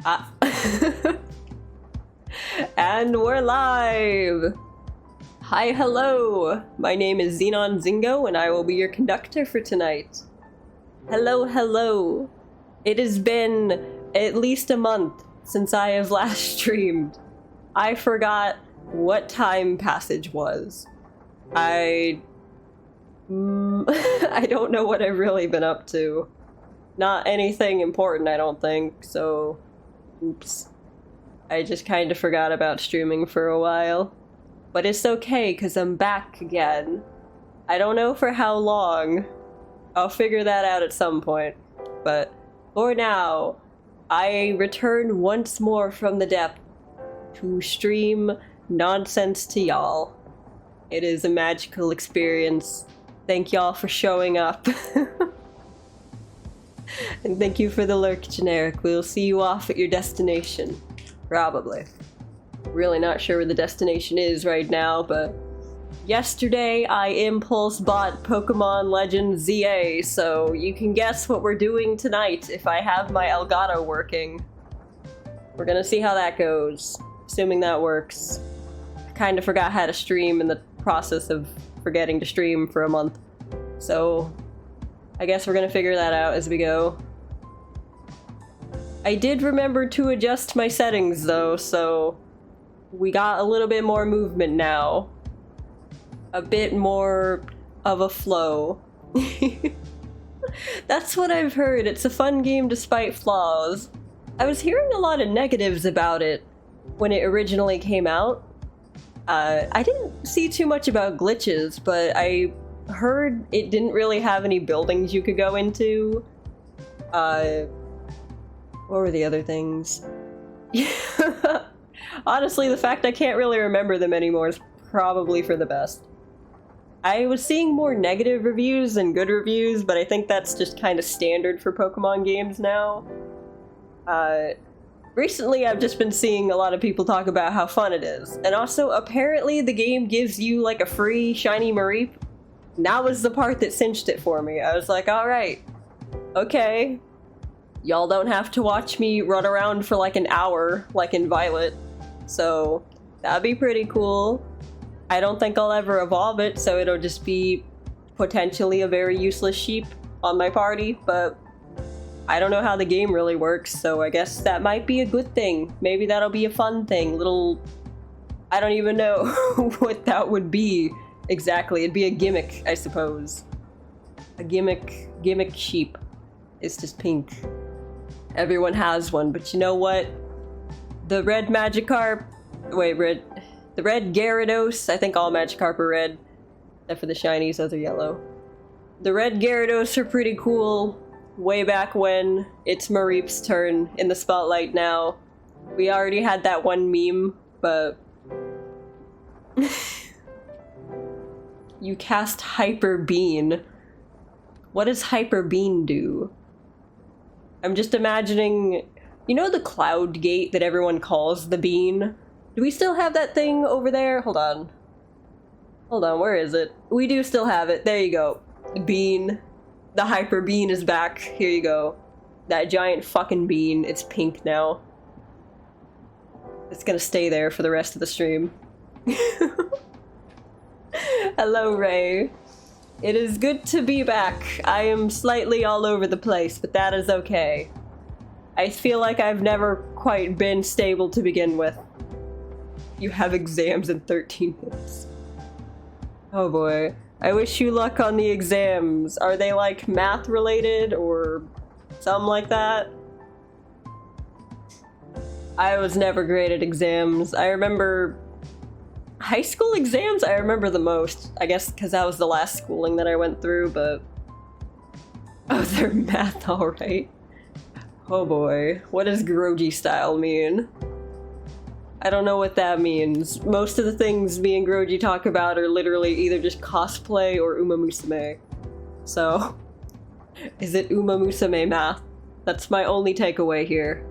Ah. And we're live! Hi, hello! My name is Xenon Zingo, and I will be your conductor for tonight. Hello, hello! It has been at least a month since I have last streamed. I forgot what time passage was. I don't know what I've really been up to. Not anything important, I don't think, so oops. I just kind of forgot about streaming for a while. But it's okay, because I'm back again. I don't know for how long. I'll figure that out at some point. But for now, I return once more from the depth to stream nonsense to y'all. It is a magical experience. Thank y'all for showing up. And thank you for the lurk, Generic. We'll see you off at your destination. Probably. Really not sure where the destination is right now, but yesterday I impulse bought Pokemon Legends ZA, so you can guess what we're doing tonight if I have my Elgato working. We're gonna see how that goes, assuming that works. I kind of forgot how to stream in the process of forgetting to stream for a month, so I guess we're gonna figure that out as we go. I did remember to adjust my settings though, so we got a little bit more movement now. A bit more of a flow. That's what I've heard. It's a fun game despite flaws. I was hearing a lot of negatives about it when it originally came out. I didn't see too much about glitches, but I heard it didn't really have any buildings you could go into. What were the other things? Honestly, the fact I can't really remember them anymore is probably for the best. I was seeing more negative reviews than good reviews, but I think that's just kind of standard for Pokemon games now. Recently I've just been seeing a lot of people talk about how fun it is. And also, apparently the game gives you like a free shiny Mareep. And that was the part that cinched it for me. I was like, alright, okay. Y'all don't have to watch me run around for like an hour, like in Violet. So, that'd be pretty cool. I don't think I'll ever evolve it, so it'll just be potentially a very useless sheep on my party, but I don't know how the game really works, so I guess that might be a good thing. Maybe that'll be a fun thing, little... I don't even know what that would be exactly. It'd be a gimmick, I suppose. A gimmick sheep. It's just pink. Everyone has one, but you know what? The red Magikarp... The red Gyarados, I think all Magikarp are red. Except for the shinies, those are yellow. The red Gyarados are pretty cool. Way back when. It's Mareep's turn in the spotlight now. We already had that one meme, but... You cast Hyper Beam. What does Hyper Beam do? I'm just imagining, you know the cloud gate that everyone calls the bean? Do we still have that thing over there? Hold on. Hold on, where is it? We do still have it. There you go. Bean. The Hyper Bean is back. Here you go. That giant fucking bean. It's pink now. It's gonna stay there for the rest of the stream. Hello, Ray. It is good to be back. I am slightly all over the place, but that is okay. I feel like I've never quite been stable to begin with. You have exams in 13 minutes. Oh boy. I wish you luck on the exams. Are they like math related or something like that? I was never great at exams. I remember high school exams, I remember the most. I guess because that was the last schooling that I went through, but... Oh, they're math, alright. Oh boy. What does Groji style mean? I don't know what that means. Most of the things me and Groji talk about are literally either just cosplay or Uma Musume. So... Is it Uma Musume math? That's my only takeaway here.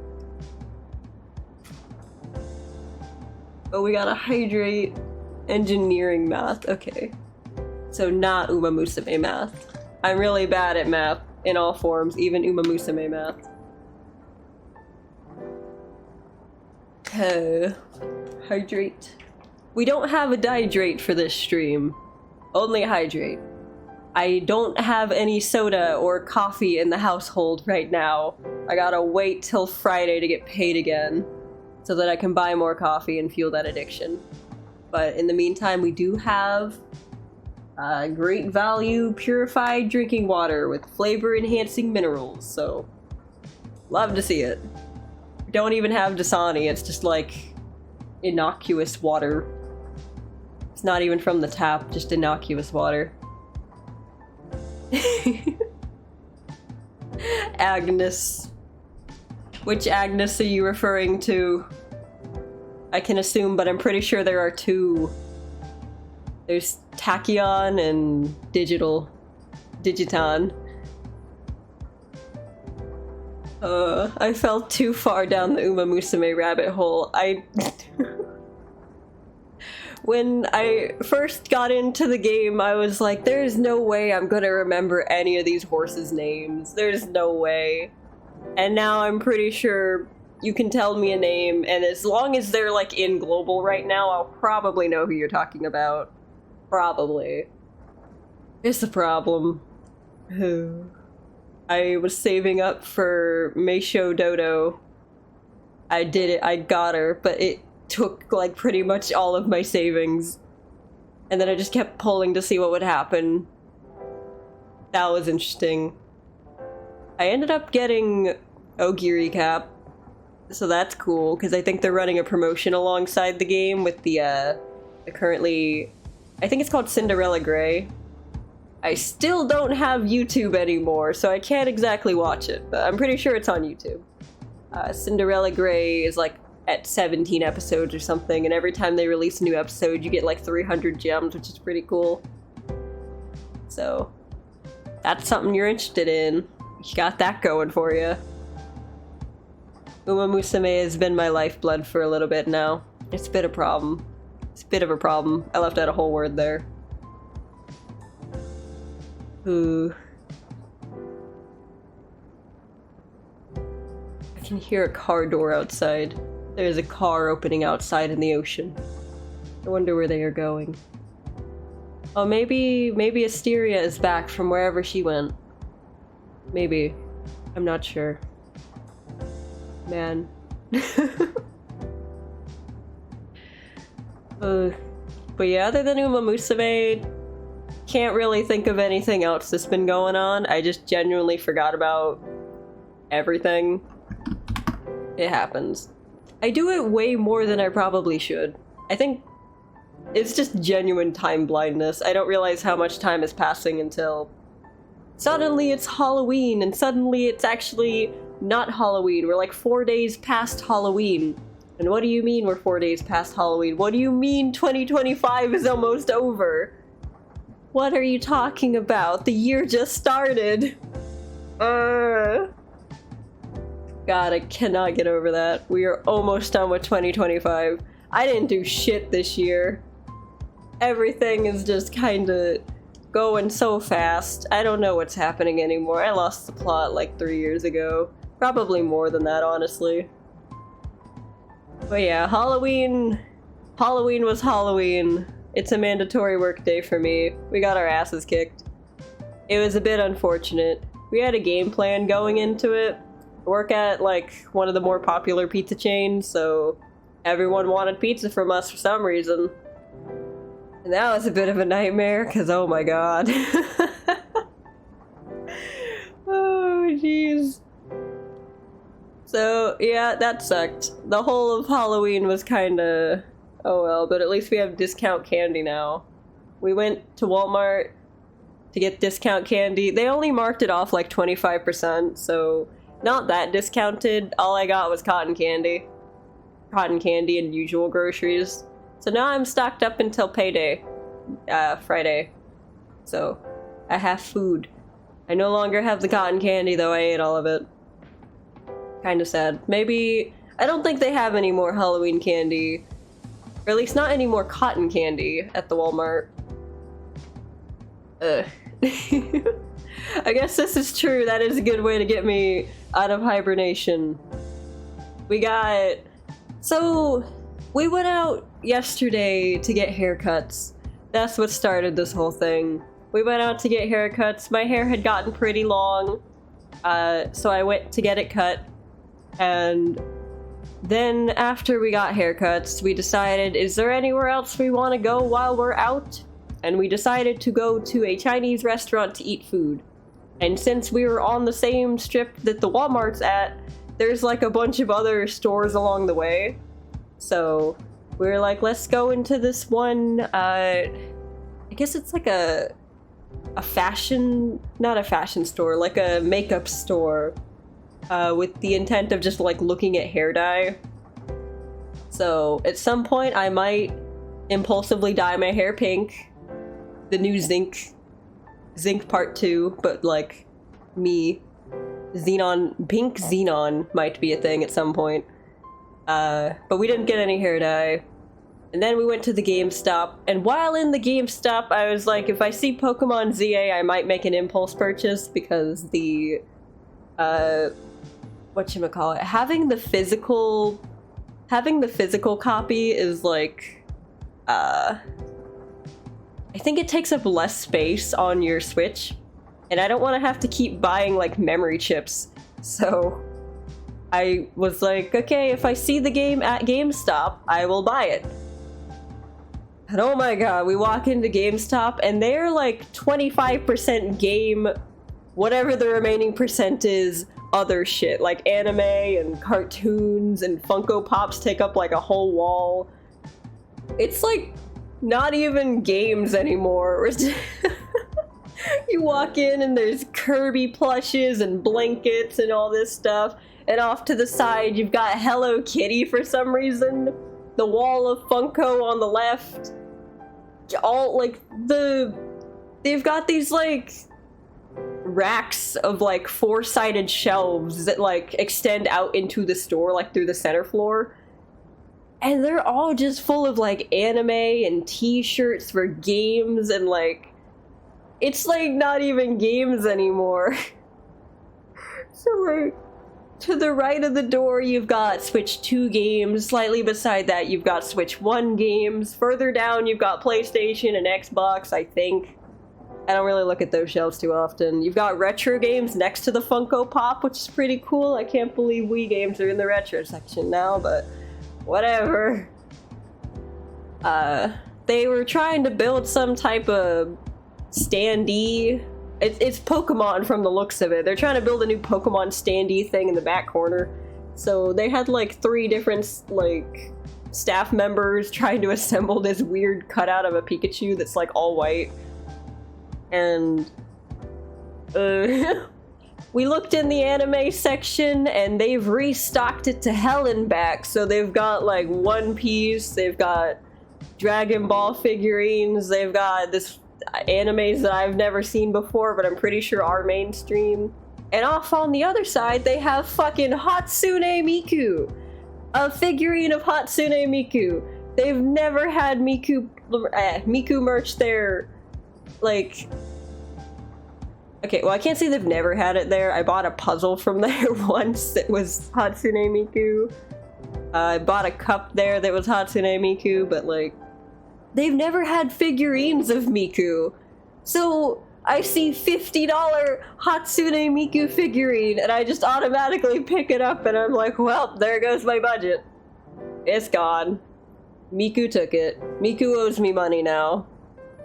Oh, we gotta hydrate. Engineering math, okay. So not Uma Musume math. I'm really bad at math in all forms, even Uma Musume math. Hydrate. We don't have a dihydrate for this stream. Only hydrate. I don't have any soda or coffee in the household right now. I gotta wait till Friday to get paid again so that I can buy more coffee and fuel that addiction. But in the meantime, we do have great value purified drinking water with flavor enhancing minerals, so love to see it. We don't even have Dasani, it's just like innocuous water. It's not even from the tap, just innocuous water. Agnes. Which Agnes are you referring to? I can assume, but I'm pretty sure there are two. There's Tachyon and Digiton. I fell too far down the Uma Musume rabbit hole. When I first got into the game, I was like, there's no way I'm gonna remember any of these horses' names. There's no way. And now I'm pretty sure you can tell me a name, and as long as they're like in global right now, I'll probably know who you're talking about. Probably. It's the problem. I was saving up for Meisho Dodo. I did it, I got her, but it took like pretty much all of my savings. And then I just kept pulling to see what would happen. That was interesting. I ended up getting Ogiri Cap, so that's cool, because I think they're running a promotion alongside the game with the currently, I think it's called Cinderella Grey. I still don't have YouTube anymore, so I can't exactly watch it, but I'm pretty sure it's on YouTube. Cinderella Grey is like at 17 episodes or something, and every time they release a new episode, you get like 300 gems, which is pretty cool. So, that's something you're interested in. You got that going for you. Uma Musume has been my lifeblood for a little bit now. It's been a problem. It's a bit of a problem. I left out a whole word there. Ooh. I can hear a car door outside. There's a car opening outside in the ocean. I wonder where they are going. Oh, maybe Asteria is back from wherever she went. Maybe. I'm not sure. Man. But yeah, other than Uma Musume, can't really think of anything else that's been going on. I just genuinely forgot about everything. It happens. I do it way more than I probably should. I think it's just genuine time blindness. I don't realize how much time is passing until suddenly it's Halloween, and suddenly it's actually not Halloween. We're like 4 days past Halloween. And what do you mean we're 4 days past Halloween? What do you mean 2025 is almost over? What are you talking about? The year just started. God, I cannot get over that. We are almost done with 2025. I didn't do shit this year. Everything is just kinda going so fast. I don't know what's happening anymore. I lost the plot like 3 years ago. Probably more than that, honestly. But yeah, Halloween was Halloween. It's a mandatory work day for me. We got our asses kicked. It was a bit unfortunate. We had a game plan going into it. Work at like one of the more popular pizza chains, so everyone wanted pizza from us for some reason. And that was a bit of a nightmare, because oh my god. Oh jeez. So yeah, that sucked. The whole of Halloween was kinda oh well, but at least we have discount candy now. We went to Walmart to get discount candy. They only marked it off like 25%, so not that discounted. All I got was cotton candy. Cotton candy and usual groceries. So now I'm stocked up until payday. Friday. So, I have food. I no longer have the cotton candy, though I ate all of it. Kinda sad. Maybe... I don't think they have any more Halloween candy. Or at least not any more cotton candy at the Walmart. I guess this is true. That is a good way to get me out of hibernation. We got So, we went out yesterday to get haircuts. That's what started this whole thing. We went out to get haircuts. My hair had gotten pretty long, so I went to get it cut. And then after we got haircuts, we decided, is there anywhere else we want to go while we're out? And we decided to go to a Chinese restaurant to eat food. And since we were on the same strip that the Walmart's at, there's like a bunch of other stores along the way. So we were like, let's go into this one, I guess it's like a fashion, not a fashion store, like a makeup store, with the intent of just like looking at hair dye. So at some point I might impulsively dye my hair pink. The new Zinc Part 2, but like me. Pink Xenon might be a thing at some point. But we didn't get any hair dye. And then we went to the GameStop, and while in the GameStop, I was like, if I see Pokemon ZA, I might make an impulse purchase, because the, whatchamacallit, having the physical copy is like, I think it takes up less space on your Switch, and I don't want to have to keep buying, like, memory chips, so I was like, okay, if I see the game at GameStop, I will buy it. And oh my god, we walk into GameStop, and they're like 25% game, whatever the remaining percent is, other shit, like anime and cartoons and Funko Pops take up like a whole wall. It's like not even games anymore. You walk in and there's Kirby plushes and blankets and all this stuff, and off to the side you've got Hello Kitty for some reason. The wall of Funko on the left. All like they've got these like racks of like four-sided shelves that like extend out into the store, like through the center floor. And they're all just full of like anime and t-shirts for games, and like it's like not even games anymore. So like to the right of the door, you've got Switch 2 games. Slightly beside that, you've got Switch 1 games. Further down, you've got PlayStation and Xbox, I think. I don't really look at those shelves too often. You've got retro games next to the Funko Pop, which is pretty cool. I can't believe Wii games are in the retro section now, but whatever. They were trying to build some type of standee. It's Pokemon from the looks of it. They're trying to build a new Pokemon standee thing in the back corner. So they had like 3 different like staff members trying to assemble this weird cutout of a Pikachu that's like all white. And we looked in the anime section, and they've restocked it to hell and back. So they've got like One Piece, they've got Dragon Ball figurines, they've got this animes that I've never seen before, but I'm pretty sure are mainstream. And off on the other side, they have fucking Hatsune Miku! A figurine of Hatsune Miku. They've never had Miku merch there. Like, okay, well, I can't say they've never had it there. I bought a puzzle from there once that was Hatsune Miku. I bought a cup there that was Hatsune Miku, but like, they've never had figurines of Miku. So I see $50 Hatsune Miku figurine, and I just automatically pick it up, and I'm like, well, there goes my budget. It's gone. Miku took it. Miku owes me money now.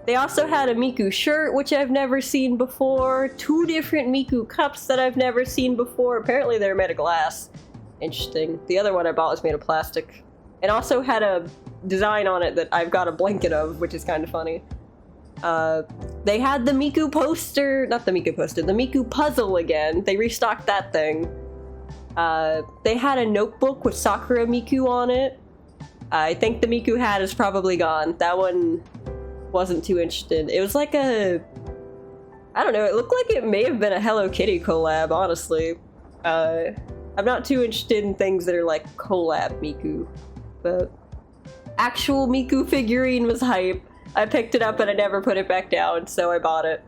They also had a Miku shirt, which I've never seen before. 2 different Miku cups that I've never seen before. Apparently they're made of glass. Interesting. The other one I bought was made of plastic. And also had a design on it that I've got a blanket of, which is kind of funny. They had the Miku poster, not the Miku poster, the Miku puzzle again. They restocked that thing. They had a notebook with Sakura Miku on it. I think the Miku hat is probably gone. That one wasn't too interested. It was like a, I don't know, it looked like it may have been a Hello Kitty collab, honestly. I'm not too interested in things that are like collab Miku, but actual Miku figurine was hype. I picked it up and I never put it back down, so I bought it.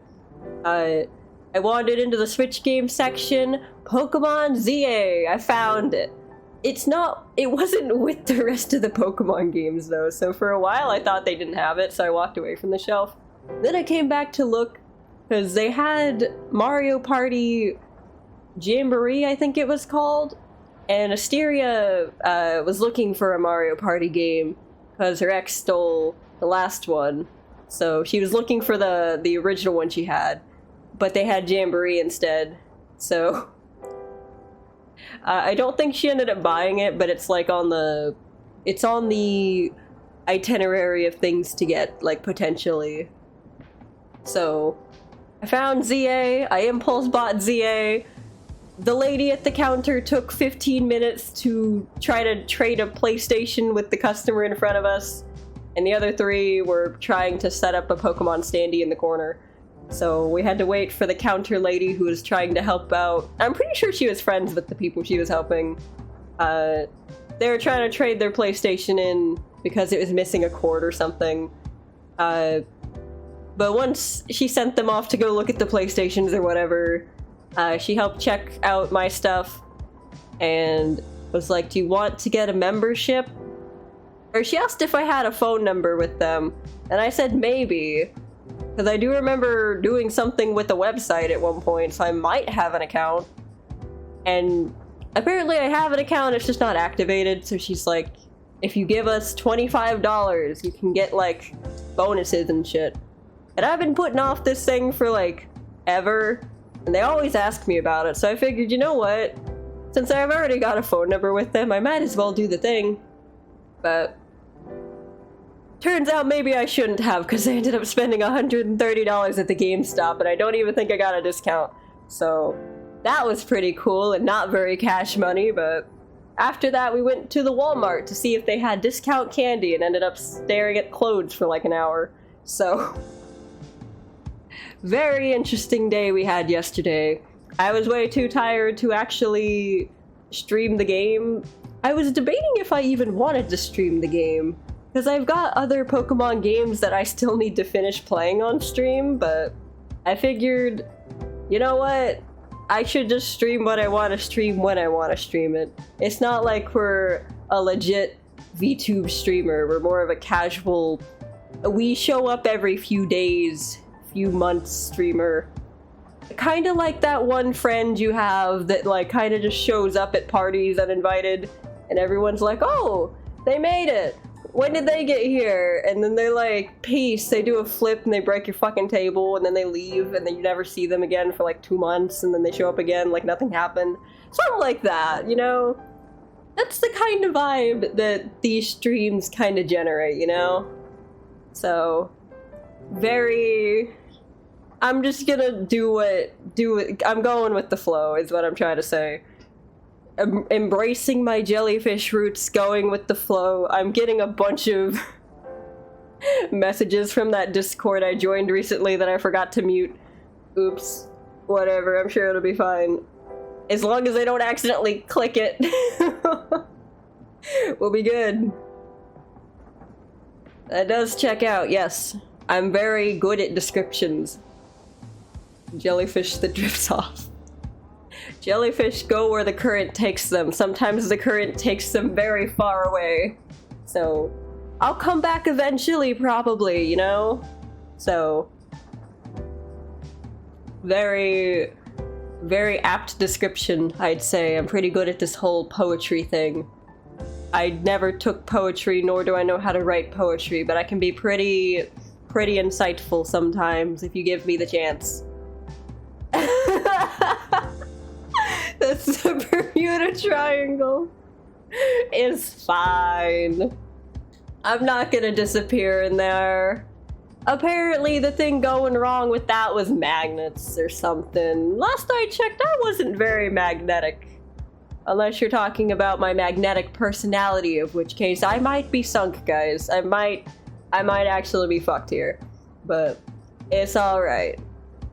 I wandered into the Switch game section. Pokemon ZA! I found it. it wasn't with the rest of the Pokemon games though, so for a while I thought they didn't have it, so I walked away from the shelf. Then I came back to look, because they had Mario Party Jamboree, I think it was called, and Asteria was looking for a Mario Party game, because her ex stole the last one, so she was looking for the original one she had, but they had Jamboree instead, so... I don't think she ended up buying it, but it's like on the itinerary of things to get, like, potentially. So, I found ZA, I impulse bought ZA. The lady at the counter took 15 minutes to try to trade a PlayStation with the customer in front of us, and the other 3 were trying to set up a Pokemon standee in the corner. So we had to wait for the counter lady who was trying to help out. I'm pretty sure she was friends with the people she was helping. They were trying to trade their PlayStation in because it was missing a cord or something. But once she sent them off to go look at the PlayStations or whatever, she helped check out my stuff and was like, "Do you want to get a membership?" Or she asked if I had a phone number with them, and I said maybe. Because I do remember doing something with the website at one point, so I might have an account. And apparently I have an account, it's just not activated, so she's like, if you give us $25, you can get, like, bonuses and shit. And I've been putting off this thing for, like, ever, and they always ask me about it, so I figured, you know what? Since I've already got a phone number with them, I might as well do the thing. But... turns out maybe I shouldn't have, because I ended up spending $130 at the GameStop, and I don't even think I got a discount. So that was pretty cool and not very cash money, but after that we went to the Walmart to see if they had discount candy and ended up staring at clothes for like an hour. So very interesting day we had yesterday. I was way too tired to actually stream the game. I was debating if I even wanted to stream the game, because I've got other Pokemon games that I still need to finish playing on stream, but I figured, you know what? I should just stream what I want to stream when I want to stream it. It's not like we're a legit VTube streamer. We're more of a casual, we show up every few days, few months streamer. Kind of like that one friend you have that like kind of just shows up at parties uninvited, and everyone's like, oh, they made it. When did they get here? And then they're like, peace, they do a flip and they break your fucking table, and then they leave, and then you never see them again for like 2 months, and then they show up again like nothing happened. Something like that, you know? That's the kind of vibe that these streams kind of generate, you know? So, I'm just gonna do it, I'm going with the flow, is what I'm trying to say. Embracing my jellyfish roots, going with the flow. I'm getting a bunch of messages from that Discord I joined recently that I forgot to mute. Oops. Whatever, I'm sure it'll be fine. As long as I don't accidentally click it. We'll be good. That does check out, yes. I'm very good at descriptions. Jellyfish that drifts off. Jellyfish go where the current takes them. Sometimes the current takes them very far away. So, I'll come back eventually, probably, you know? So, very, very apt description, I'd say. I'm pretty good at this whole poetry thing. I never took poetry, nor do I know how to write poetry, but I can be pretty insightful sometimes if you give me the chance. That's the Bermuda Triangle. It's fine. I'm not gonna disappear in there. Apparently the thing going wrong with that was magnets or something. Last I checked, I wasn't very magnetic. Unless you're talking about my magnetic personality, of which case I might be sunk, guys. I might actually be fucked here. But it's alright.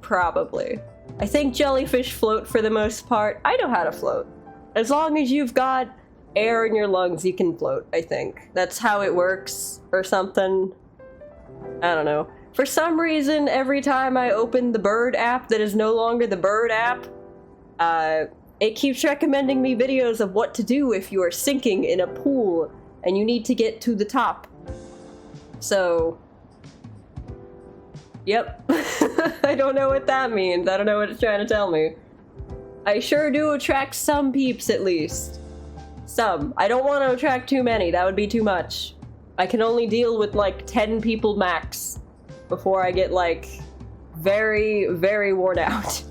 Probably. I think jellyfish float for the most part. I know how to float. As long as you've got air in your lungs, you can float, I think. That's how it works, or something. I don't know. For some reason, every time I open the bird app that is no longer the bird app, it keeps recommending me videos of what to do if you are sinking in a pool and you need to get to the top. So, yep. I don't know what that means. I don't know what it's trying to tell me. I sure do attract some peeps, at least. Some. I don't want to attract too many. That would be too much. I can only deal with like 10 people max before I get like very, very worn out.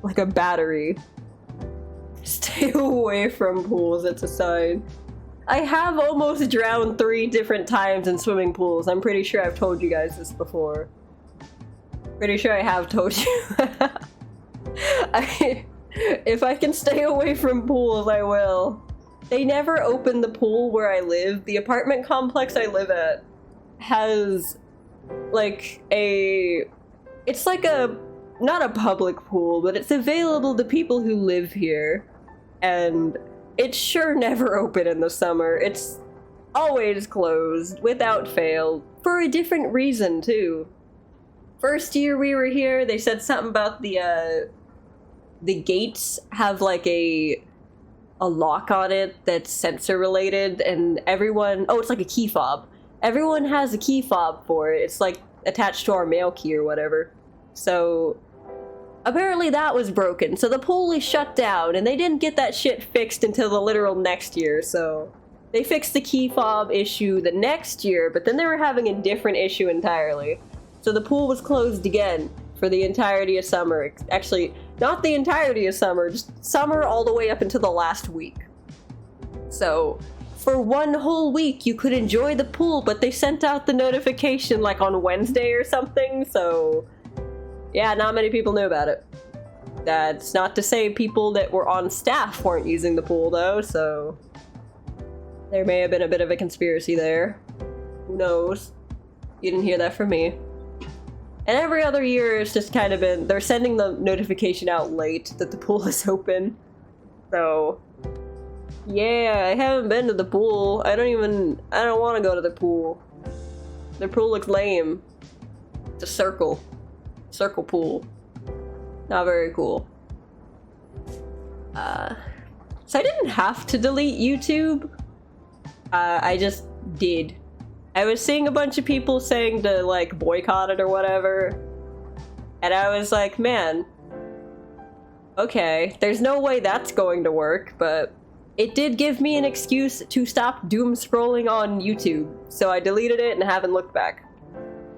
Like a battery. Stay away from pools, it's a sign. I have almost drowned 3 different times in swimming pools. I'm pretty sure I've told you guys this before. Pretty sure I have told you. If I can stay away from pools, I will. They never open the pool where I live. The apartment complex I live at has like it's like not a public pool, but it's available to people who live here. And it's sure never open in the summer. It's always closed, without fail, for a different reason, too. First year we were here, they said something about the gates have, like, a lock on it that's sensor-related, and everyone... Oh, it's like a key fob. Everyone has a key fob for it. It's, like, attached to our mail key or whatever. So... apparently that was broken, so the pool is shut down, and they didn't get that shit fixed until the literal next year, so... They fixed the key fob issue the next year, but then they were having a different issue entirely. So the pool was closed again for the entirety of summer. Actually, not the entirety of summer, just summer all the way up until the last week. So, for 1 whole week you could enjoy the pool, but they sent out the notification like on Wednesday or something, so... Yeah, not many people knew about it. That's not to say people that were on staff weren't using the pool, though, so... There may have been a bit of a conspiracy there. Who knows? You didn't hear that from me. And every other year, it's just kind of been... They're sending the notification out late that the pool is open. So... Yeah, I haven't been to the pool. I don't want to go to the pool. The pool looks lame. It's a circle. Circle pool. Not very cool. So I didn't have to delete YouTube. I just did. I was seeing a bunch of people saying to, like, boycott it or whatever. And I was like, man. Okay, there's no way that's going to work, but it did give me an excuse to stop doom scrolling on YouTube. So I deleted it and haven't looked back.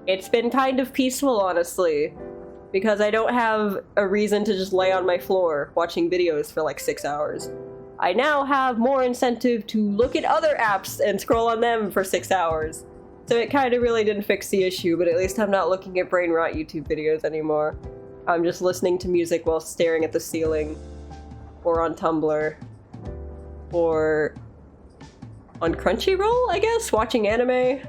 It's been kind of peaceful, honestly, because I don't have a reason to just lay on my floor watching videos for like 6 hours. I now have more incentive to look at other apps and scroll on them for 6 hours. So it kind of really didn't fix the issue, but at least I'm not looking at brain rot YouTube videos anymore. I'm just listening to music while staring at the ceiling, or on Tumblr, or on Crunchyroll, I guess, watching anime.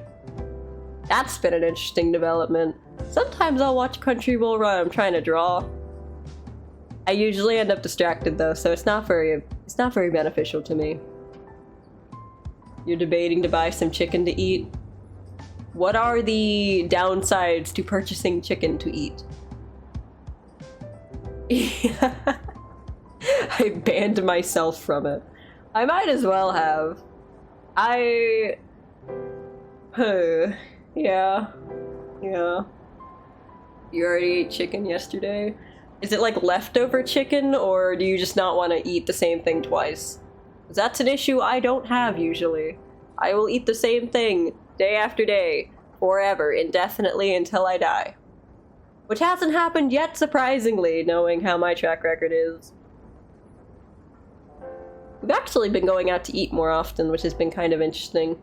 That's been an interesting development. Sometimes I'll watch Crunchyroll while I'm trying to draw. I usually end up distracted though, so it's not very beneficial to me. You're debating to buy some chicken to eat? What are the downsides to purchasing chicken to eat? I banned myself from it. I might as well have. Yeah. You already ate chicken yesterday? Is it like leftover chicken, or do you just not want to eat the same thing twice? 'Cause that's an issue I don't have usually. I will eat the same thing day after day, forever, indefinitely until I die. Which hasn't happened yet, surprisingly, knowing how my track record is. We've actually been going out to eat more often, which has been kind of interesting.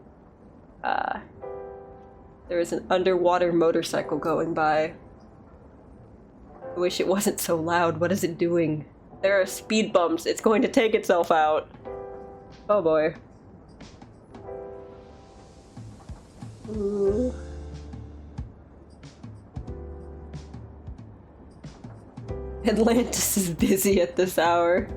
There is an underwater motorcycle going by. I wish it wasn't so loud. What is it doing? There are speed bumps. It's going to take itself out. Oh boy. Ooh. Atlantis is busy at this hour.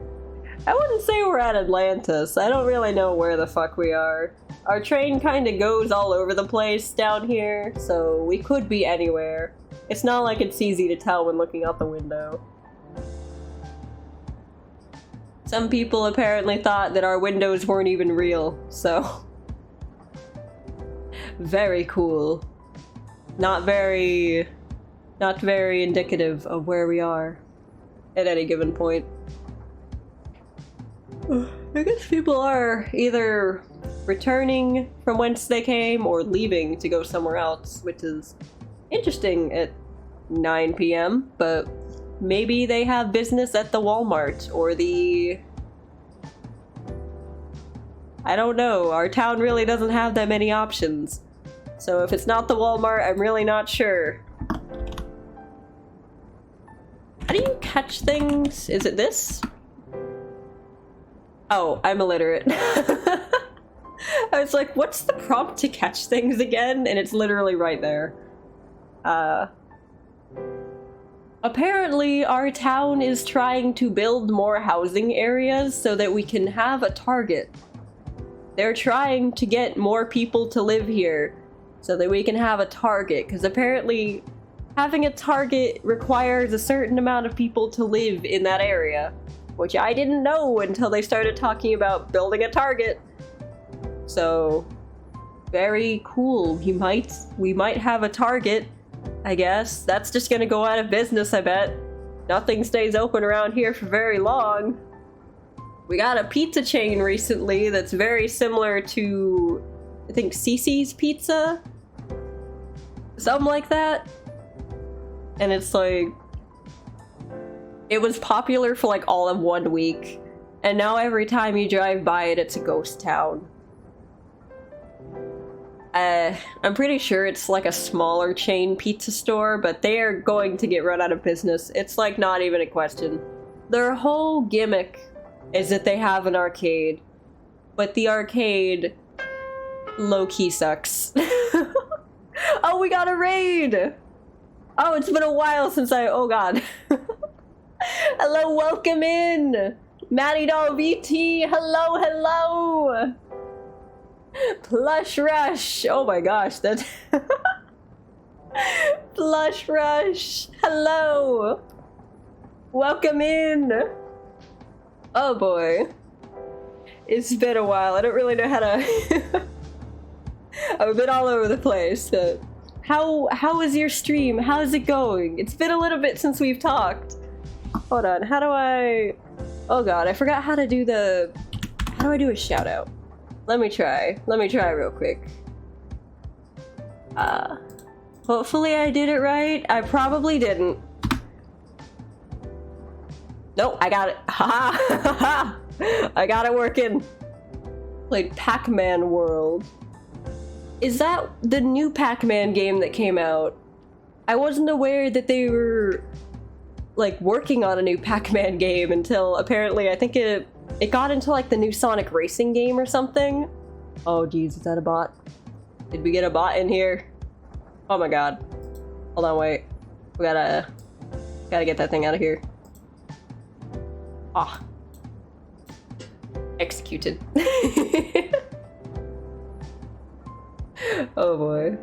I wouldn't say we're at Atlantis. I don't really know where the fuck we are. Our train kind of goes all over the place down here, so we could be anywhere. It's not like it's easy to tell when looking out the window. Some people apparently thought that our windows weren't even real, so... Very cool. Not very indicative of where we are at any given point. I guess people are either returning from whence they came or leaving to go somewhere else, which is interesting at 9 p.m., but maybe they have business at the Walmart or the... I don't know, our town really doesn't have that many options. So if it's not the Walmart, I'm really not sure. How do you catch things? Is it this? Oh, I'm illiterate. I was like, what's the prompt to catch things again? And it's literally right there. Apparently, our town is trying to build more housing areas so that we can have a target. They're trying to get more people to live here so that we can have a target, because apparently having a target requires a certain amount of people to live in that area, which I didn't know until they started talking about building a target. So, very cool. We might have a target, I guess. That's just gonna go out of business, I bet. Nothing stays open around here for very long. We got a pizza chain recently that's very similar to, I think, Cece's Pizza? Something like that. And it's like... It was popular for like all of 1 week. And now every time you drive by it, it's a ghost town. I'm pretty sure it's like a smaller chain pizza store, but they are going to get run out of business. It's like not even a question. Their whole gimmick is that they have an arcade, but the arcade low-key sucks. Oh, we got a raid! Oh, it's been a while since oh god. Hello, welcome in! Maddie Doll VT, hello, hello! Plush Rush! Oh my gosh, that's... Plush Rush! Hello! Welcome in! Oh boy. It's been a while. I don't really know how to... I've been all over the place. How is your stream? How's it going? It's been a little bit since we've talked. Hold on, how do I... Oh god, I forgot how to do the... How do I do a shout out? Let me try real quick. Hopefully I did it right. I probably didn't. Nope, I got it. Haha! I got it working. Played Pac-Man World. Is that the new Pac-Man game that came out? I wasn't aware that they were like working on a new Pac-Man game until apparently I think it got into like the new Sonic Racing game or something. Oh geez, is that a bot? Did we get a bot in here? Oh my god. Hold on, wait. We gotta get that thing out of here. Ah. Executed. Oh boy.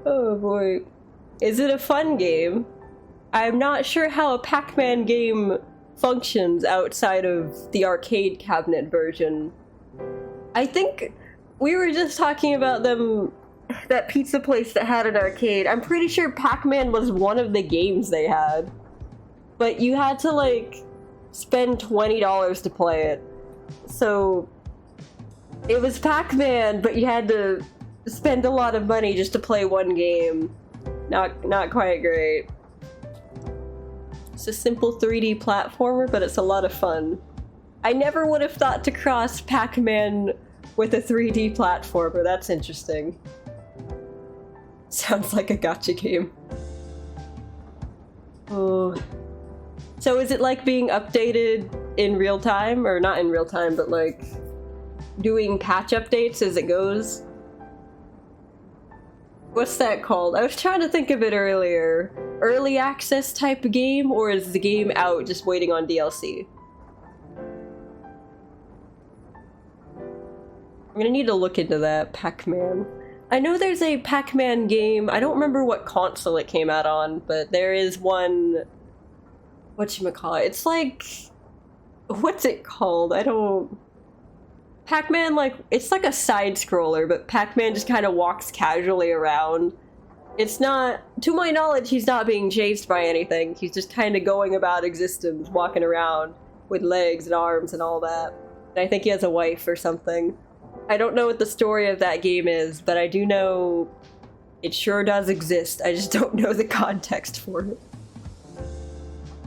Oh boy. Is it a fun game? I'm not sure how a Pac-Man game functions outside of the arcade cabinet version. I think we were just talking about that pizza place that had an arcade. I'm pretty sure Pac-Man was one of the games they had. But you had to like spend $20 to play it. So it was Pac-Man, but you had to spend a lot of money just to play one game. Not quite great. It's a simple 3D platformer, but it's a lot of fun. I never would have thought to cross Pac-Man with a 3D platformer. That's interesting. Sounds like a gacha game. Oh. So is it like being updated in real time? Or not in real time, but like doing patch updates as it goes? What's that called? I was trying to think of it earlier. Early access type game, or is the game out just waiting on DLC? I'm gonna need to look into that. Pac-Man. I know there's a Pac-Man game. I don't remember what console it came out on, but there is one. Whatchamacallit? It's like, what's it called? I don't. Pac-Man, like, it's like a side scroller, but Pac-Man just kind of walks casually around. It's not, to my knowledge, he's not being chased by anything. He's just kind of going about existence, walking around with legs and arms and all that. And I think he has a wife or something. I don't know what the story of that game is, but I do know it sure does exist. I just don't know the context for it.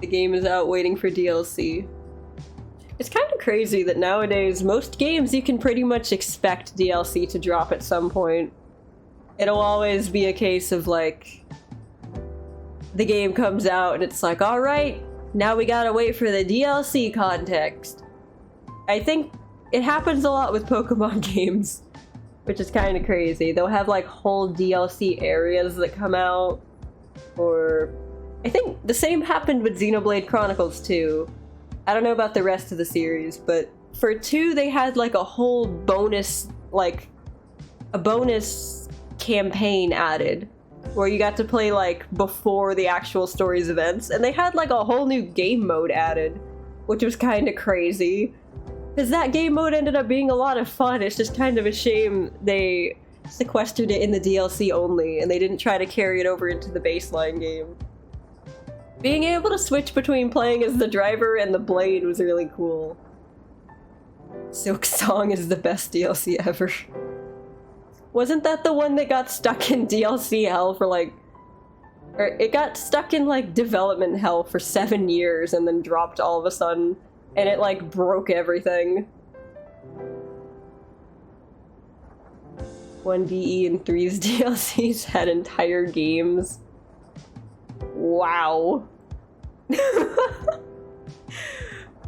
The game is out waiting for DLC. It's kind of crazy that nowadays, most games you can pretty much expect DLC to drop at some point. It'll always be a case of like, the game comes out and it's like, alright, now we gotta wait for the DLC context. I think it happens a lot with Pokemon games, which is kind of crazy. They'll have like whole DLC areas that come out, or I think the same happened with Xenoblade Chronicles 2. I don't know about the rest of the series, but for 2 they had like a whole bonus, like a bonus campaign added where you got to play like before the actual story's events, and they had like a whole new game mode added, which was kind of crazy because that game mode ended up being a lot of fun. It's just kind of a shame they sequestered it in the DLC only and they didn't try to carry it over into the baseline game. Being able to switch between playing as the driver and the blade was really cool. Silk Song is the best DLC ever. Wasn't that the one that got stuck in DLC hell for like... Or it got stuck in like development hell for 7 years and then dropped all of a sudden, and it like broke everything. 1DE and 3's DLCs had entire games. Wow.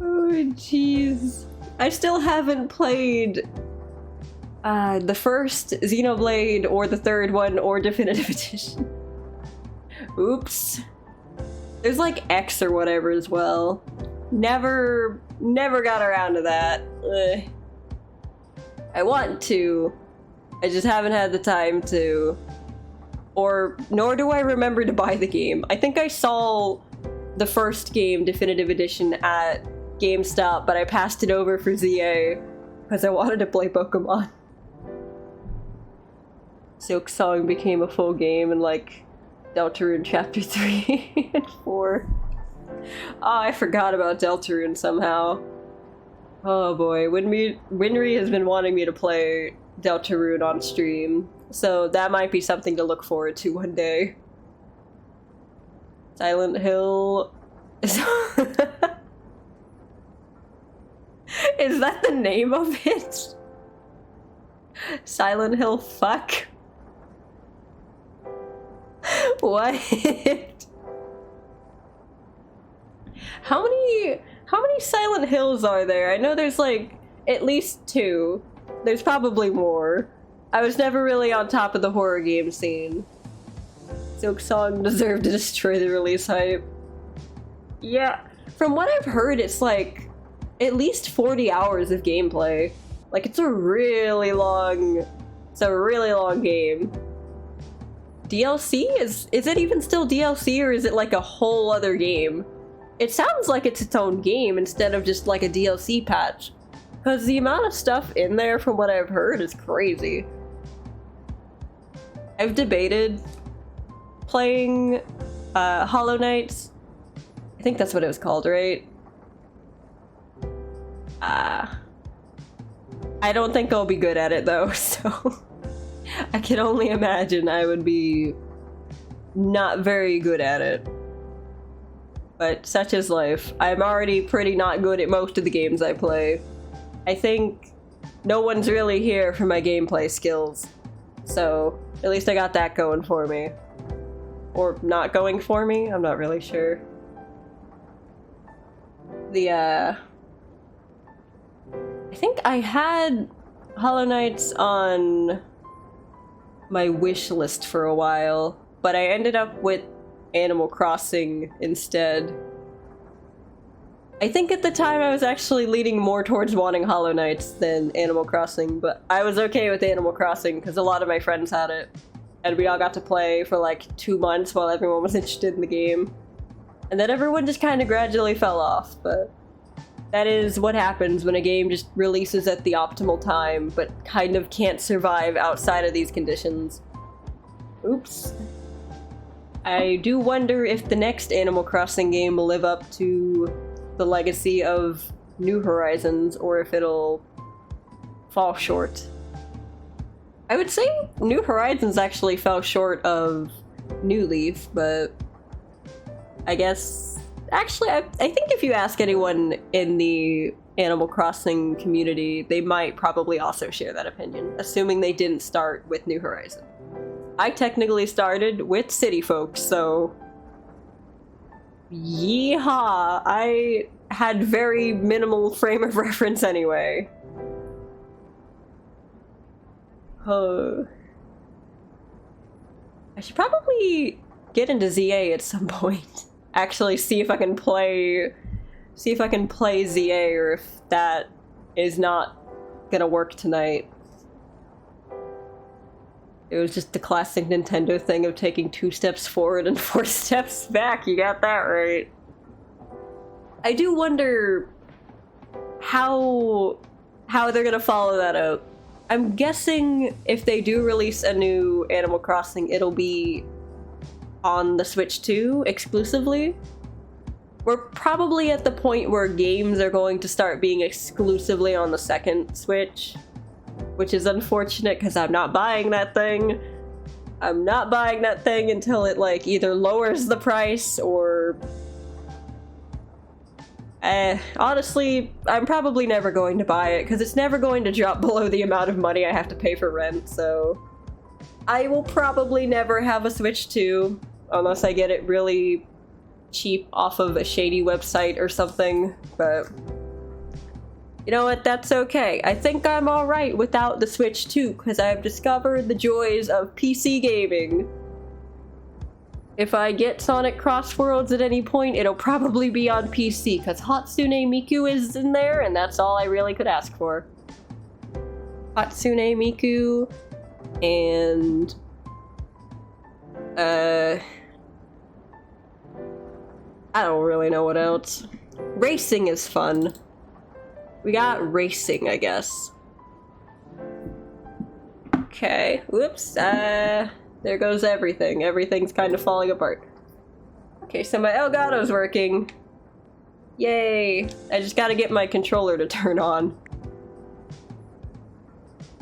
Oh, jeez. I still haven't played the first Xenoblade or the third one or Definitive Edition. Oops. There's like X or whatever as well. Never got around to that. Ugh. I want to. I just haven't had the time to. Nor do I remember to buy the game. I think I saw the first game, Definitive Edition, at GameStop, but I passed it over for ZA because I wanted to play Pokemon. Silk Song became a full game in like Deltarune Chapter 3 and 4. Oh, I forgot about Deltarune somehow. Oh boy, Winry has been wanting me to play Deltarune on stream, so that might be something to look forward to one day. Silent Hill is... Is that the name of it? Silent Hill fuck? What? How many Silent Hills are there? I know there's like at least 2. There's probably more. I was never really on top of the horror game scene. Silk Song deserved to destroy the release hype. Yeah, from what I've heard, it's like at least 40 hours of gameplay. Like, it's a really long game. DLC? Is it even still DLC, or is it like a whole other game? It sounds like it's its own game instead of just like a DLC patch. Because the amount of stuff in there, from what I've heard, is crazy. I've debated playing Hollow Knights. I think that's what it was called, right? I don't think I'll be good at it though, so I can only imagine I would be not very good at it. But such is life. I'm already pretty not good at most of the games I play. I think no one's really here for my gameplay skills, so at least I got that going for me. Or not going for me? I'm not really sure. I think I had Hollow Knights on my wish list for a while, but I ended up with Animal Crossing instead. I think at the time I was actually leaning more towards wanting Hollow Knights than Animal Crossing, but I was okay with Animal Crossing because a lot of my friends had it. And we all got to play for like 2 months while everyone was interested in the game. And then everyone just kind of gradually fell off, but that is what happens when a game just releases at the optimal time, but kind of can't survive outside of these conditions. Oops. I do wonder if the next Animal Crossing game will live up to the legacy of New Horizons, or if it'll fall short. I would say New Horizons actually fell short of New Leaf, but I guess... Actually, I think if you ask anyone in the Animal Crossing community, they might probably also share that opinion, assuming they didn't start with New Horizons. I technically started with City Folks, so... Yeehaw! I had very minimal frame of reference anyway. I should probably get into ZA at some point. Actually see if I can play ZA, or if that is not gonna work tonight. It was just the classic Nintendo thing of taking 2 steps forward and 4 steps back. You got that right. I do wonder how they're gonna follow that out. I'm guessing if they do release a new Animal Crossing, it'll be on the Switch 2 exclusively. We're probably at the point where games are going to start being exclusively on the second Switch, which is unfortunate because I'm not buying that thing. I'm not buying that thing until it like either lowers the price or... honestly, I'm probably never going to buy it because it's never going to drop below the amount of money I have to pay for rent, so... I will probably never have a Switch 2 unless I get it really cheap off of a shady website or something, but... You know what, that's okay. I think I'm alright without the Switch 2 because I've discovered the joys of PC gaming. If I get Sonic Crossworlds at any point, it'll probably be on PC because Hatsune Miku is in there and that's all I really could ask for. Hatsune Miku and... I don't really know what else. Racing is fun. We got racing, I guess. Okay, whoops, there goes everything. Everything's kind of falling apart. Okay, so my Elgato's working. Yay! I just gotta get my controller to turn on.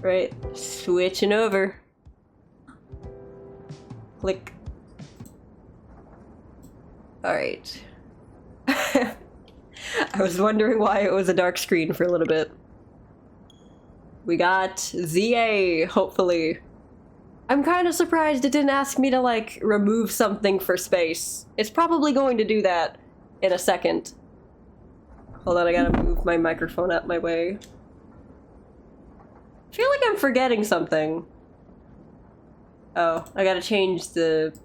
Right, switching over. Click. Alright. I was wondering why it was a dark screen for a little bit. We got ZA, hopefully. I'm kind of surprised it didn't ask me to, like, remove something for space. It's probably going to do that in a second. Hold on, I gotta move my microphone out my way. I feel like I'm forgetting something. Oh, I gotta change the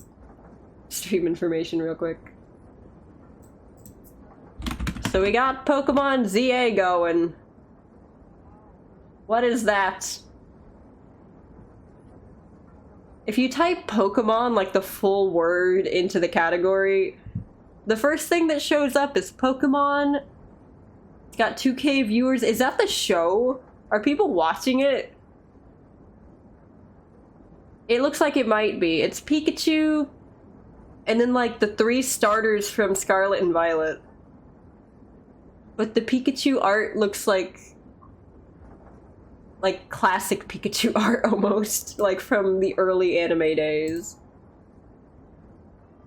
stream information real quick. So we got Pokemon ZA going. What is that? If you type Pokemon, like the full word, into the category, the first thing that shows up is Pokemon. It's got 2K viewers. Is that the show? Are people watching it? It looks like it might be. It's Pikachu, and then like the 3 starters from Scarlet and Violet. But the Pikachu art looks like classic Pikachu art almost, like from the early anime days.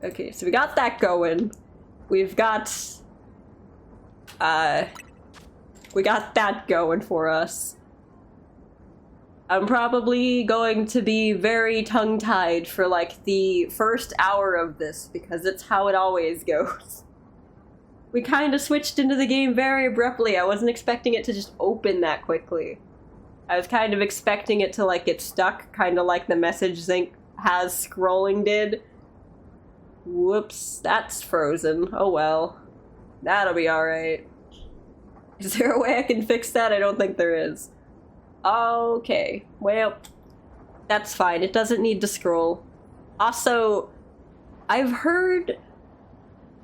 Okay, so we got that going. We've got we got that going for us. I'm probably going to be very tongue-tied for like the first hour of this because it's how it always goes. We kind of switched into the game very abruptly. I wasn't expecting it to just open that quickly. I was kind of expecting it to like get stuck, kind of like the message Zinc has scrolling did. Whoops, that's frozen. Oh well. That'll be alright. Is there a way I can fix that? I don't think there is. Okay, well, that's fine. It doesn't need to scroll. Also, I've heard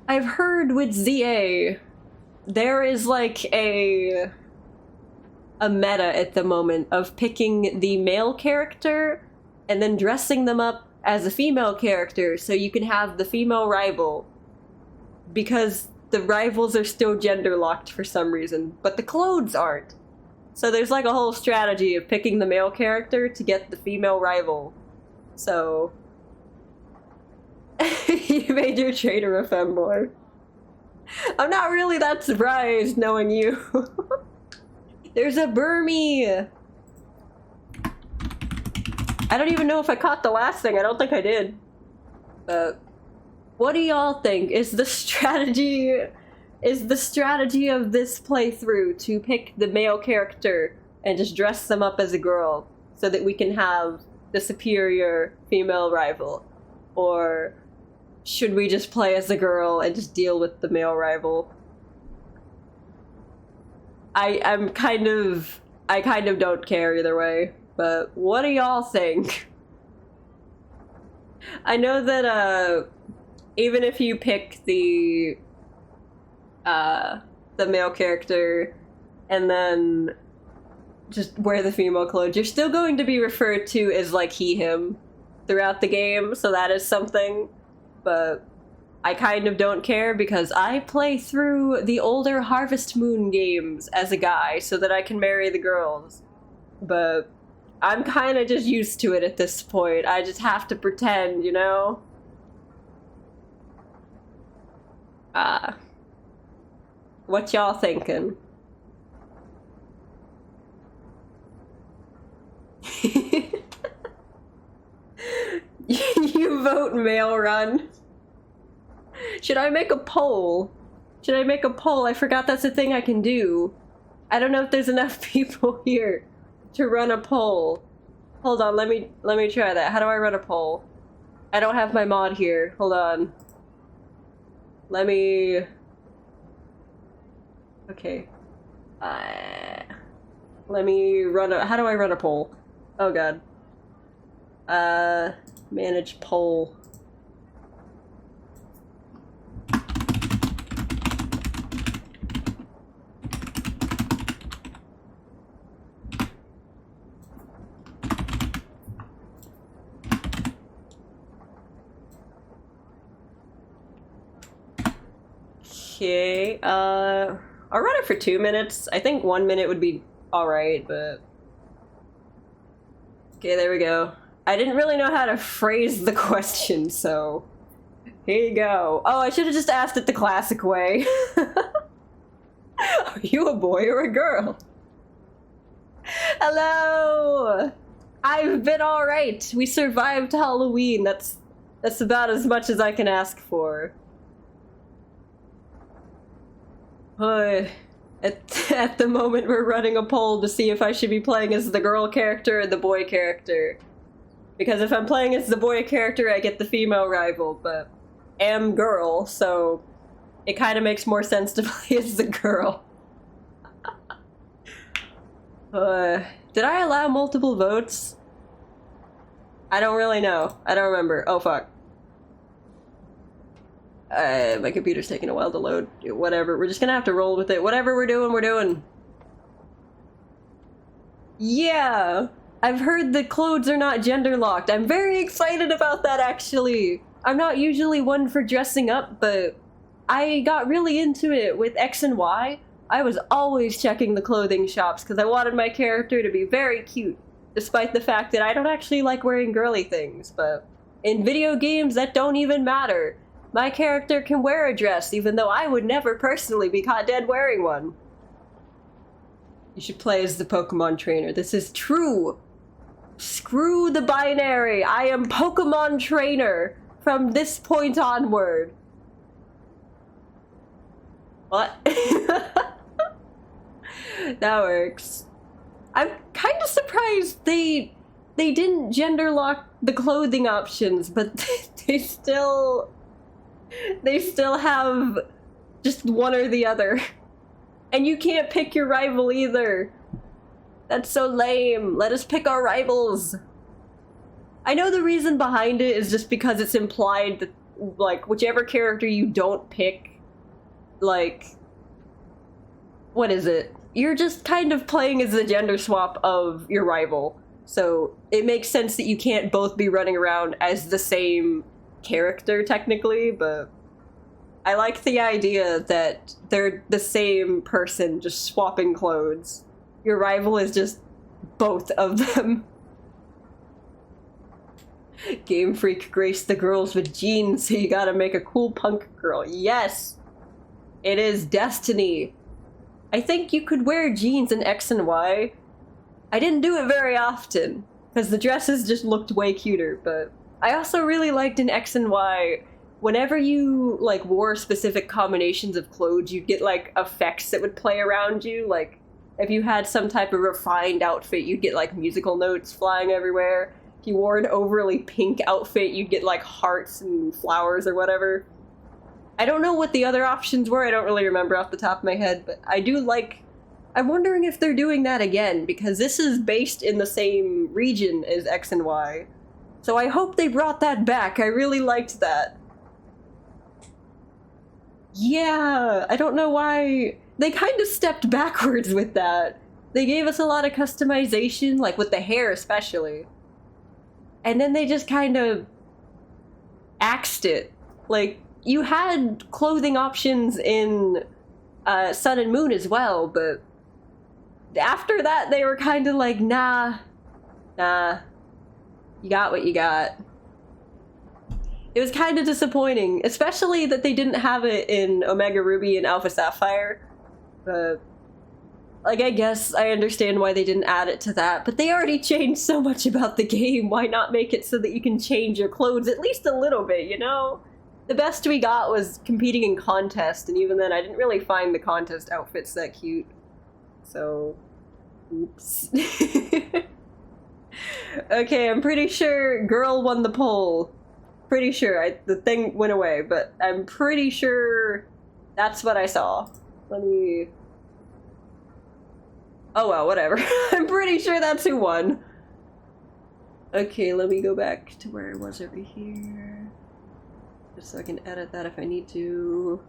with ZA, there is like a meta at the moment of picking the male character and then dressing them up as a female character so you can have the female rival, because the rivals are still gender locked for some reason, but the clothes aren't. So there's like a whole strategy of picking the male character to get the female rival. So you made your trader a femboy. I'm not really that surprised knowing you. There's a Burmy! I don't even know if I caught the last thing. I don't think I did. What do y'all think? Is the strategy of this playthrough to pick the male character and just dress them up as a girl so that we can have the superior female rival? Or should we just play as a girl and just deal with the male rival? I kind of don't care either way, but what do y'all think? I know that even if you pick the male character and then just wear the female clothes, you're still going to be referred to as like he, him throughout the game, so that is something. But I kind of don't care because I play through the older Harvest Moon games as a guy so that I can marry the girls. But I'm kind of just used to it at this point. I just have to pretend, you know? What y'all thinking? You vote male run. Should I make a poll? I forgot that's a thing I can do. I don't know if there's enough people here to run a poll. Hold on, let me try that. How do I run a poll? I don't have my mod here. Hold on. Okay. Let me run a... How do I run a poll? Oh god. Manage poll. Okay, I'll run it for 2 minutes. I think 1 minute would be alright, but... Okay, there we go. I didn't really know how to phrase the question, so... Here you go. Oh, I should have just asked it the classic way. Are you a boy or a girl? Hello! I've been alright. We survived Halloween. That's about as much as I can ask for. At the moment we're running a poll to see if I should be playing as the girl character or the boy character. Because if I'm playing as the boy character, I get the female rival, but am girl, so it kind of makes more sense to play as the girl. Did I allow multiple votes? I don't really know. I don't remember. Oh, fuck. My computer's taking a while to load. Whatever. We're just gonna have to roll with it. Whatever we're doing, we're doing. Yeah! I've heard the clothes are not gender locked. I'm very excited about that, actually. I'm not usually one for dressing up, but I got really into it with X and Y. I was always checking the clothing shops because I wanted my character to be very cute, despite the fact that I don't actually like wearing girly things, but in video games that don't even matter. My character can wear a dress, even though I would never personally be caught dead wearing one. You should play as the Pokemon trainer. This is true. Screw the binary. I am Pokemon trainer from this point onward. What? That works. I'm kind of surprised they didn't gender lock the clothing options, but they still have just one or the other. And you can't pick your rival either. That's so lame. Let us pick our rivals. I know the reason behind it is just because it's implied that, like, whichever character you don't pick, like, what is it? You're just kind of playing as the gender swap of your rival. So it makes sense that you can't both be running around as the same character, technically, but I like the idea that they're the same person, just swapping clothes. Your rival is just both of them. Game Freak graced the girls with jeans, so you gotta make a cool punk girl. Yes! It is destiny. I think you could wear jeans in X and Y. I didn't do it very often, because the dresses just looked way cuter, but I also really liked in X and Y, whenever you, like, wore specific combinations of clothes, you'd get, like, effects that would play around you. Like, if you had some type of refined outfit, you'd get, like, musical notes flying everywhere. If you wore an overly pink outfit, you'd get, like, hearts and flowers or whatever. I don't know what the other options were, I don't really remember off the top of my head, but I do like... I'm wondering if they're doing that again, because this is based in the same region as X and Y. So I hope they brought that back, I really liked that. Yeah, I don't know why... They kind of stepped backwards with that. They gave us a lot of customization, like with the hair especially. And then they just kind of axed it. Like, you had clothing options in Sun and Moon as well, but after that they were kind of like, nah, you got what you got. It was kind of disappointing, especially that they didn't have it in Omega Ruby and Alpha Sapphire. But, like, I guess I understand why they didn't add it to that, but they already changed so much about the game. Why not make it so that you can change your clothes at least a little bit, you know? The best we got was competing in contest, and even then I didn't really find the contest outfits that cute. So, oops. Okay, I'm pretty sure girl won the poll. Pretty sure. The thing went away, but I'm pretty sure that's what I saw. Let me... Oh well, whatever. I'm pretty sure that's who won. Okay, let me go back to where I was over here. Just so I can edit that if I need to.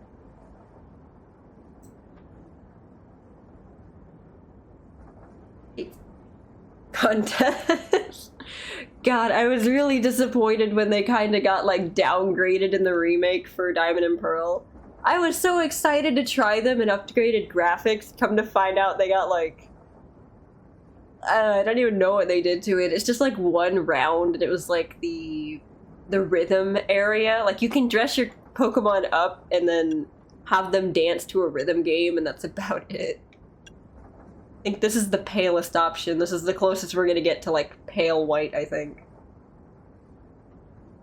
Contest. God, I was really disappointed when they kind of got, like, downgraded in the remake for Diamond and Pearl. I was so excited to try them and upgraded graphics. Come to find out they got, like... I don't even know what they did to it. It's just, like, one round, and it was, like, the rhythm area. Like, you can dress your Pokemon up and then have them dance to a rhythm game, and that's about it. I think this is the palest option. This is the closest we're gonna get to, like, pale white, I think.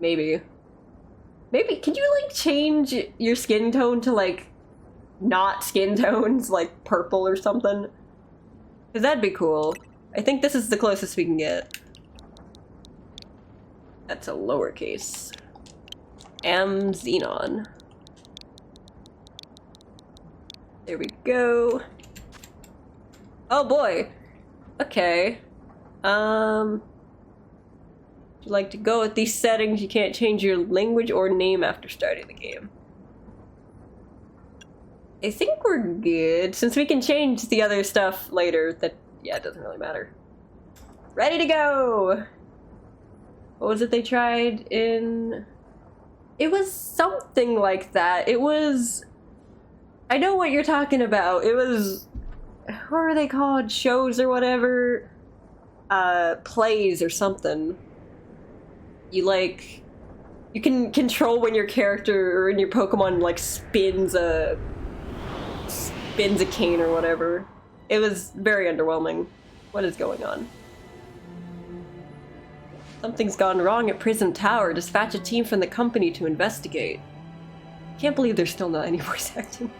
Maybe. Maybe, can you, like, change your skin tone to, like, not skin tones, like purple or something? Because that'd be cool. I think this is the closest we can get. That's a lowercase. Xenon. There we go. Oh boy. Okay. If you like to go with these settings, you can't change your language or name after starting the game. I think we're good. Since we can change the other stuff later, that, yeah, it doesn't really matter. Ready to go! What was it they tried in... It was something like that. It was... I know what you're talking about. It was... What are they called? Shows or whatever? Plays or something. You, like... You can control when your character or in your Pokemon, like, spins a cane or whatever. It was very underwhelming. What is going on? Something's gone wrong at Prism Tower. Dispatch a team from the company to investigate. Can't believe there's still not any voice acting.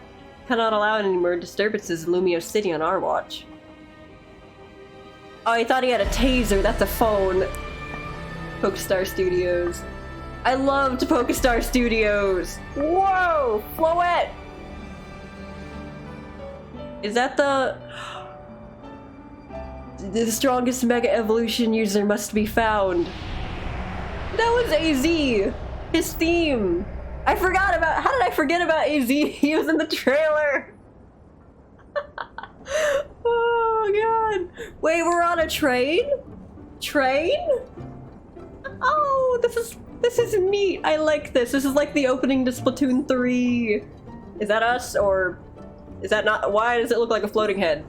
Cannot allow any more disturbances in Lumio City on our watch. Oh, I thought he had a taser. That's a phone. Pokestar Studios. I loved Pokestar Studios. Whoa! Floette! Is that the strongest Mega Evolution user must be found? That was AZ! His theme! I forgot about- how did I forget about AZ? He was in the trailer! Oh god! Wait, we're on a train? Train? Oh, this is neat. I like this. This is like the opening to Splatoon 3. Is that us, or is that not? Why does it look like a floating head?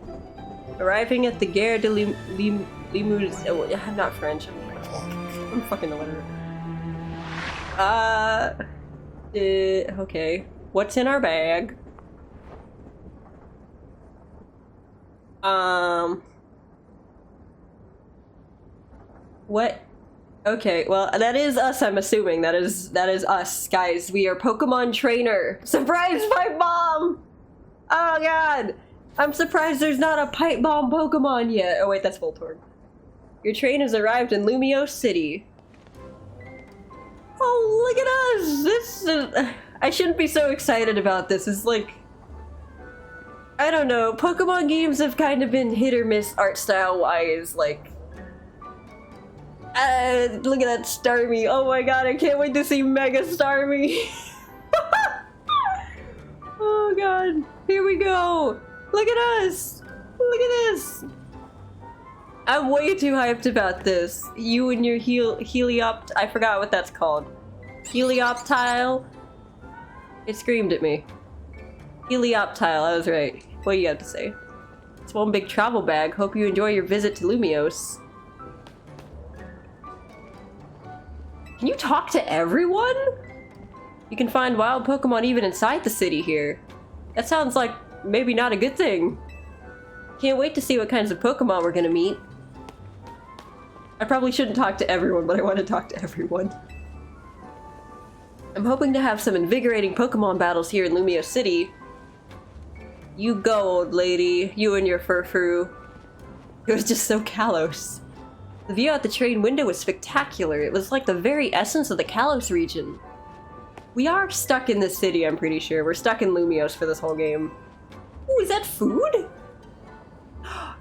Arriving at the Gare de Limoux. Oh, I'm not French. I'm fucking illiterate. Okay. What's in our bag? What? Okay, well, that is us, I'm assuming. That is us, guys. We are Pokemon Trainer. Surprise pipe bomb! Oh god! I'm surprised there's not a pipe bomb Pokemon yet. Oh wait, that's Voltorb. Your train has arrived in Lumiose City. Oh, look at us! This is... I shouldn't be so excited about this. It's like... I don't know. Pokemon games have kind of been hit or miss art style-wise, like... look at that Starmie. Oh my god, I can't wait to see Mega Starmie. Oh god. Here we go. Look at us. Look at this. I'm way too hyped about this. You and your Heliopt... I forgot what that's called. Helioptile? It screamed at me. Helioptile, I was right. What do you have to say? It's one big travel bag. Hope you enjoy your visit to Lumiose. Can you talk to everyone? You can find wild Pokemon even inside the city here. That sounds like maybe not a good thing. Can't wait to see what kinds of Pokemon we're gonna meet. I probably shouldn't talk to everyone, but I want to talk to everyone. I'm hoping to have some invigorating Pokemon battles here in Lumiose City. You go, old lady. You and your furfrou. It was just so Kalos. The view out the train window was spectacular. It was like the very essence of the Kalos region. We are stuck in this city, I'm pretty sure. We're stuck in Lumiose for this whole game. Ooh, is that food?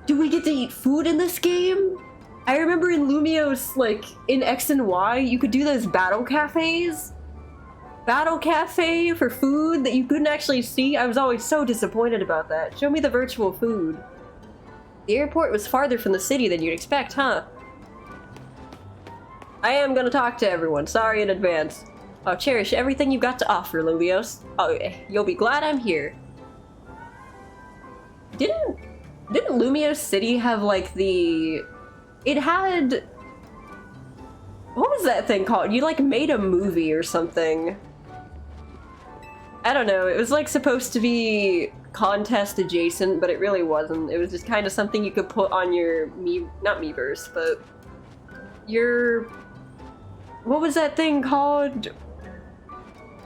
Do we get to eat food in this game? I remember in Lumiose, like, in X and Y, you could do those battle cafes. Battle cafe for food that you couldn't actually see. I was always so disappointed about that. Show me the virtual food. The airport was farther from the city than you'd expect, huh? I am gonna talk to everyone. Sorry in advance. I'll cherish everything you've got to offer, Lumiose. Oh, you'll be glad I'm here. Didn't Lumiose City have, like, the... It had... What was that thing called? You, like, made a movie or something. I don't know. It was, like, supposed to be contest adjacent, but it really wasn't. It was just kind of something you could put on your not Miiverse, but your... What was that thing called?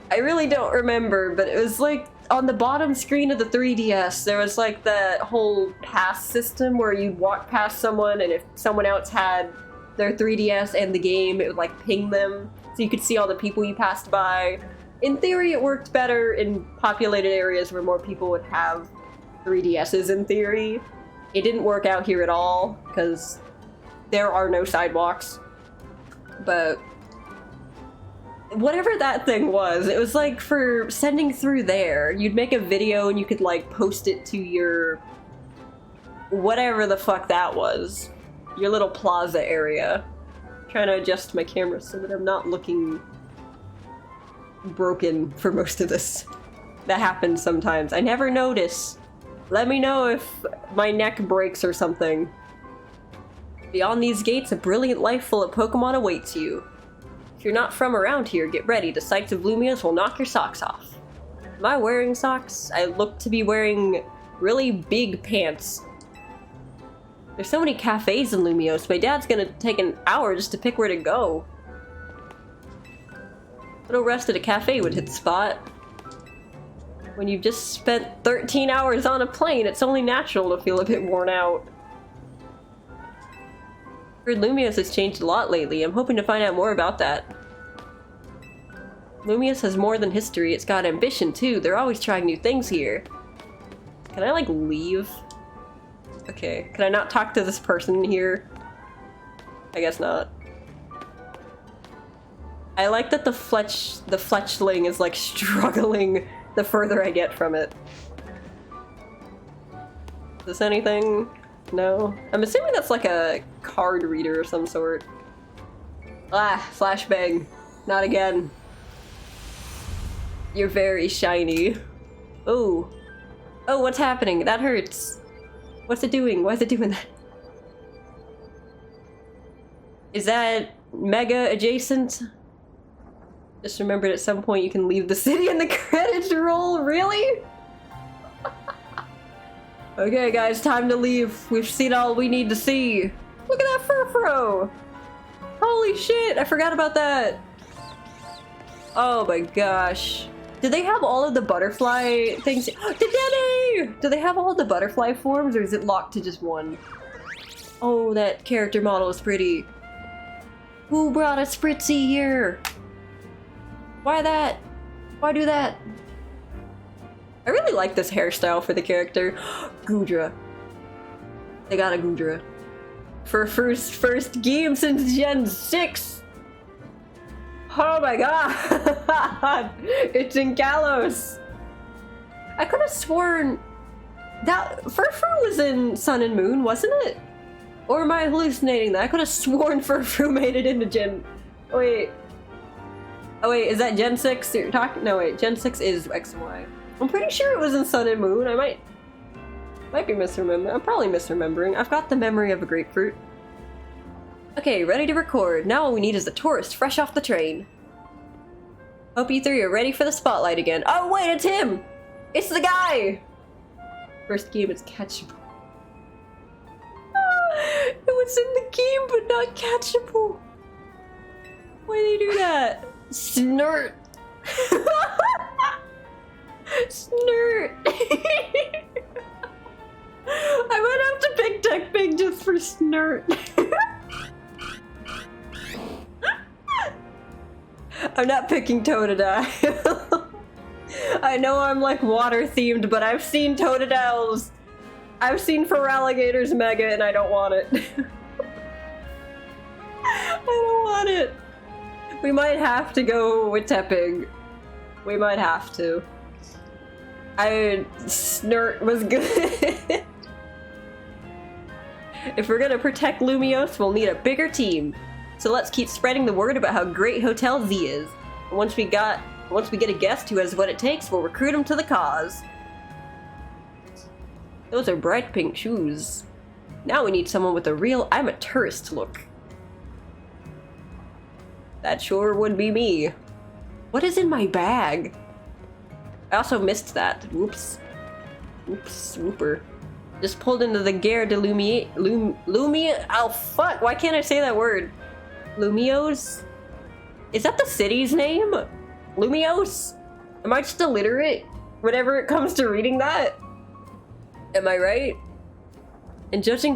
I really don't remember, but it was like on the bottom screen of the 3DS, there was like that whole pass system where you'd walk past someone, and if someone else had their 3DS and the game, it would like ping them so you could see all the people you passed by. In theory, it worked better in populated areas where more people would have 3DSs in theory. It didn't work out here at all because there are no sidewalks. But whatever that thing was, it was like for sending through there. You'd make a video and you could like post it to your whatever the fuck that was. Your little plaza area. I'm trying to adjust my camera so that I'm not looking broken for most of this. That happens sometimes. I never notice. Let me know if my neck breaks or something. Beyond these gates, a brilliant life full of Pokemon awaits you. If you're not from around here, get ready. The sights of Lumiose will knock your socks off. Am I wearing socks? I look to be wearing really big pants. There's so many cafes in Lumiose. My dad's gonna take an hour just to pick where to go. A little rest at a cafe would hit the spot. When you've just spent 13 hours on a plane, it's only natural to feel a bit worn out. I heard Lumiose has changed a lot lately. I'm hoping to find out more about that. Lumiose has more than history, it's got ambition too. They're always trying new things here. Can I, like, leave? Okay, can I not talk to this person here? I guess not. I like that the fletchling is, like, struggling the further I get from it. Is this anything? No? I'm assuming that's, like, a card reader of some sort. Ah, flashbang. Not again. You're very shiny. Oh. Oh, what's happening? That hurts. What's it doing? Why is it doing that? Is that mega adjacent? Just remembered at some point you can leave the city and the credits roll. Really? Okay, guys, time to leave. We've seen all we need to see. Look at that furfro! Holy shit, I forgot about that. Oh my gosh. Do they have all of the butterfly things? Daddy! Do they have all of the butterfly forms, or is it locked to just one? Oh, that character model is pretty. Who brought a Spritzy here? Why that? Why do that? I really like this hairstyle for the character. Gudra. They got a Gudra. For first game since Gen 6! Oh my god! It's in Kalos! I could have sworn that Furfur was in Sun and Moon, wasn't it? Or am I hallucinating that? I could have sworn Furfur made it into Gen... Oh wait. Oh wait, is that Gen 6 you're talking? No wait, Gen 6 is X and Y. I'm pretty sure it was in Sun and Moon. I might be misremembering. I'm probably misremembering. I've got the memory of a grapefruit. Okay, ready to record. Now all we need is the tourist fresh off the train. Hope you three are ready for the spotlight again. Oh wait, it's him! It's the guy! First game is catchable. It was in the game, but not catchable. Why did he do that? Snurt! Snurt! I might have to pick Tech Big just for Snurt. I'm not picking Totodile. I know I'm like water themed, but I've seen Totodiles. I've seen Feraligators Mega and I don't want it. I don't want it. We might have to go with Tepig. We might have to. Snurt was good. If we're gonna protect Lumiose, we'll need a bigger team. So let's keep spreading the word about how great Hotel Z is. And once we get a guest who has what it takes, we'll recruit him to the cause. Those are bright pink shoes. Now we need someone with a real I'm a tourist look. That sure would be me. What is in my bag? I also missed that. Whoops. Oops, whooper. Just pulled into the Gare de Lumia. Oh fuck, why can't I say that word? Lumiose? Is that the city's name? Lumiose? Am I just illiterate whenever it comes to reading that? Am I right? And judging by